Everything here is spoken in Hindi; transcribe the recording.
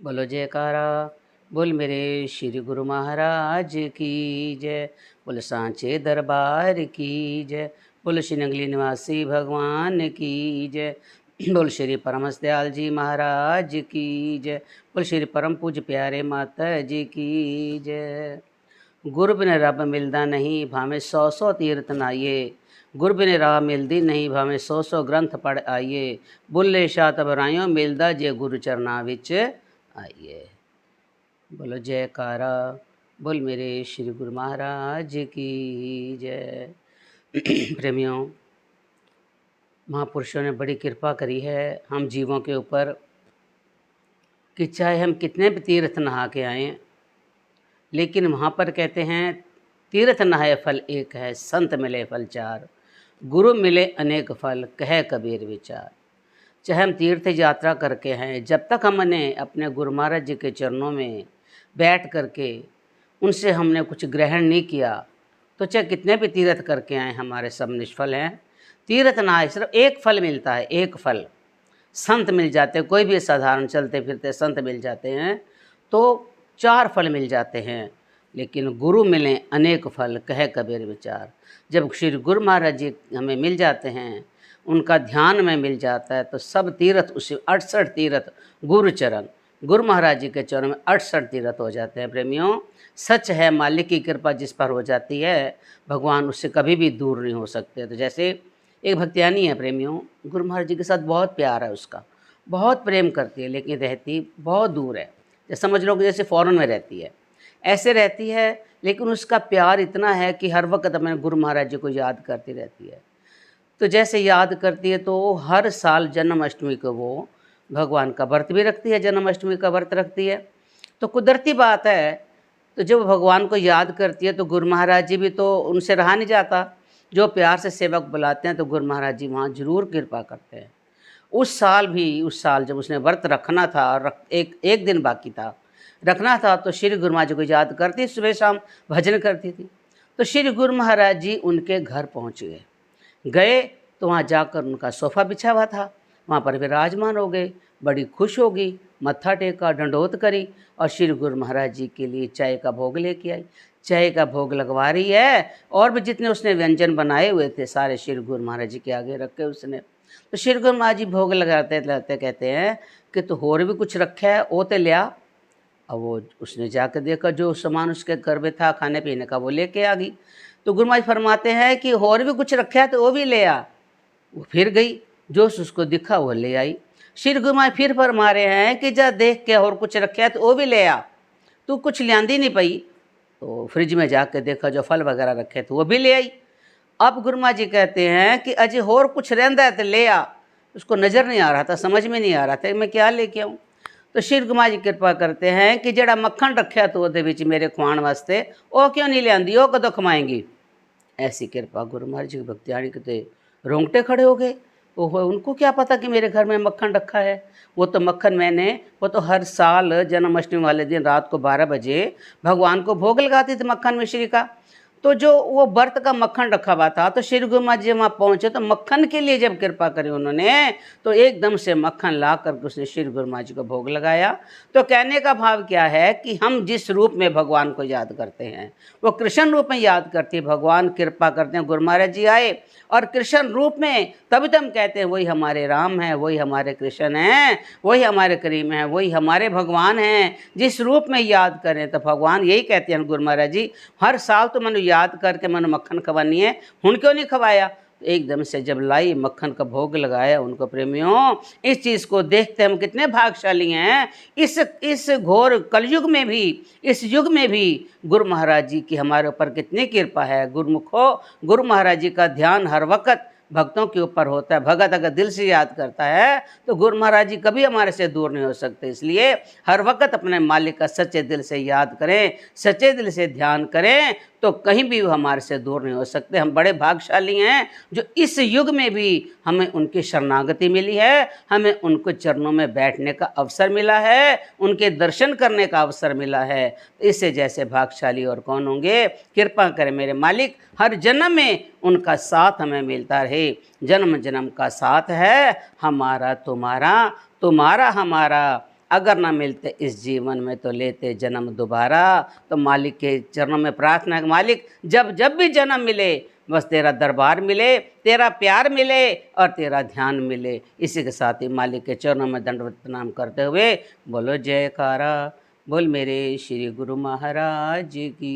बोलो जयकारा। बोल मेरे श्री गुरु महाराज की जय। बोल सांचे दरबार की जय। बोल श्री नंगली निवासी भगवान की जय। बोल श्री परमहंस दयाल जी महाराज की जय। बोल श्री परम पूज्य प्यारे माता जी की जय। गुरु बिन रब मिलदा नहीं, भावें 100 तीर्थ नाइए। गुरु बिन राह मिलदी नहीं, भावें 100 ग्रंथ पढ़ आइए। बुल्ले शाह तब रायों मिलदा, जे गुरु चरना विच आइए। बोलो जयकारा। बोल मेरे श्री गुरु महाराज की जय। प्रेमियों, महापुरुषों ने बड़ी कृपा करी है हम जीवों के ऊपर कि चाहे हम कितने भी तीर्थ नहा के आएँ, लेकिन वहाँ पर कहते हैं तीर्थ नहाए फल एक है, संत मिले फल चार, गुरु मिले अनेक फल, कहे कबीर विचार। चाहे हम तीर्थ यात्रा करके हैं, जब तक हमने अपने गुरु महाराज जी के चरणों में बैठ करके उनसे हमने कुछ ग्रहण नहीं किया, तो चाहे कितने भी तीर्थ करके आए, हमारे सब निष्फल हैं। तीर्थ नहाए सिर्फ एक फल मिलता है, एक फल। संत मिल जाते हैं, कोई भी साधारण चलते फिरते संत मिल जाते हैं तो 4 फल मिल जाते हैं, लेकिन गुरु मिले अनेक फल, कहे कबीर विचार। जब श्री गुरु महाराज जी हमें मिल जाते हैं, उनका ध्यान में मिल जाता है, तो सब तीर्थ उसी 68 तीर्थ गुरु चरण, गुरु महाराज जी के चरणों में 68 तीर्थ हो जाते हैं। प्रेमियों, सच है, मालिक की कृपा जिस पर हो जाती है, भगवान उससे कभी भी दूर नहीं हो सकते। तो जैसे एक भक्तियानी है प्रेमियों, गुरु महाराज जी के साथ बहुत प्यार है उसका, बहुत प्रेम करती है, लेकिन रहती बहुत दूर है। जैसे समझ लो कि जैसे फॉरेन में रहती है, ऐसे रहती है, लेकिन उसका प्यार इतना है कि हर वक्त अपने गुरु महाराज जी को याद करती रहती है। तो जैसे याद करती है तो हर साल जन्माष्टमी को वो भगवान का व्रत भी रखती है, जन्माष्टमी का व्रत रखती है। तो कुदरती बात है, तो जब भगवान को याद करती है तो गुरु महाराज जी भी तो उनसे रहा नहीं जाता। जो प्यार से सेवक बुलाते हैं तो गुरु महाराज जी वहाँ ज़रूर कृपा करते हैं। उस साल जब उसने व्रत रखना था और एक दिन बाकी था रखना था, तो श्री गुरु महाराज जी को याद करती, सुबह शाम भजन करती थी। तो श्री गुरु महाराज जी उनके घर पहुँच गए तो वहाँ जाकर उनका सोफ़ा बिछा हुआ था, वहाँ पर विराजमान हो गए। बड़ी खुश हो गई, मत्था टेका, दंडोत करी और श्री गुरु महाराज जी के लिए चाय का भोग लेके आई। चाय का भोग लगवा रही है और भी जितने उसने व्यंजन बनाए हुए थे सारे श्री गुरु महाराज जी के आगे रखे उसने। तो श्री गुरु महाराज जी भोग लगाते लगाते कहते हैं कि तो और भी कुछ रखा है, वो तो लिया। अब वो उसने जाकर देखा, जो सामान उसके घर में था खाने पीने का वो लेके आ गई। तो गुरु महाराज फरमाते हैं कि और भी कुछ रखा है तो वो भी ले आ। वो फिर गई, जो उसको दिखा वो ले आई। श्री गुरु महाराज फिर फरमा रहे हैं कि जा देख के और कुछ रखा है तो वो भी ले आ। तू कुछ लियांदी नहीं पई, तो फ्रिज में जाके देखा जो फल वगैरह रखे थे वो भी ले आई। अब गुरु महाराज जी कहते हैं कि अजय और कुछ रहता है तो ले आ। उसको नज़र नहीं आ रहा था, समझ में नहीं आ रहा था मैं क्या लेके आऊँ। तो श्री गुरु महाराज जी कृपा करते हैं कि जड़ा मक्खन रखा तो वो मेरे खुआण वास्ते वो क्यों नहीं लियांदी, वो कदों खमाएंगी। ऐसी कृपा गुरु महाराज जी की भक्तियाणी के रोंगटे खड़े हो गए। ओहो, उनको क्या पता कि मेरे घर में मक्खन रखा है। वो तो मक्खन वो तो हर साल जन्माष्टमी वाले दिन रात को 12 बजे भगवान को भोग लगाती थी मक्खन मिश्री का। तो जो वो व्रत का मक्खन रखा हुआ था, तो श्री गुरु महाराज जी वहाँ पहुँचे तो मक्खन के लिए जब कृपा करी उन्होंने, तो एकदम से मक्खन ला करके उसने श्री गुरु महाराज जी को भोग लगाया। तो कहने का भाव क्या है कि हम जिस रूप में भगवान को याद करते हैं, वो कृष्ण रूप में याद करते हैं। भगवान कृपा करते हैं, गुरु महाराज जी आए और कृष्ण रूप में, तभी तो हम कहते हैं वही हमारे राम हैं, वही हमारे कृष्ण हैं, वही हमारे करीम हैं, वही हमारे भगवान हैं। जिस रूप में याद करें तो भगवान यही कहते हैं गुरु महाराज जी, हर साल तो मैंने याद करके मैंने मक्खन खवानी है, हुन क्यों नहीं खवाया। एकदम से जब लाई मक्खन का भोग लगाया उनको। प्रेमियों, इस चीज़ को देखते हम कितने भाग्यशाली हैं। इस घोर कलयुग में भी, इस युग में भी गुरु महाराज जी की हमारे ऊपर कितनी कृपा है। गुरुमुखो, गुरु महाराज जी का ध्यान हर वक्त भक्तों के ऊपर होता है। भगत अगर दिल से याद करता है तो गुरु महाराज जी कभी हमारे से दूर नहीं हो सकते। इसलिए हर वक्त अपने मालिक का सच्चे दिल से याद करें, सच्चे दिल से ध्यान करें, तो कहीं भी वो हमारे से दूर नहीं हो सकते। हम बड़े भाग्यशाली हैं जो इस युग में भी हमें उनकी शरणागति मिली है, हमें उनके चरणों में बैठने का अवसर मिला है, उनके दर्शन करने का अवसर मिला है। इससे जैसे भाग्यशाली और कौन होंगे। कृपा करें मेरे मालिक, हर जन्म में उनका साथ हमें मिलता रहे। जन्म जन्म का साथ है हमारा तुम्हारा, तुम्हारा हमारा। अगर ना मिलते इस जीवन में तो लेते जन्म दोबारा। तो मालिक के चरणों में प्रार्थना है कि मालिक जब जब भी जन्म मिले बस तेरा दरबार मिले, तेरा प्यार मिले और तेरा ध्यान मिले। इसी के साथ ही मालिक के चरणों में दंडवत प्रणाम करते हुए बोलो जयकारा, बोल मेरे श्री गुरु महाराज की।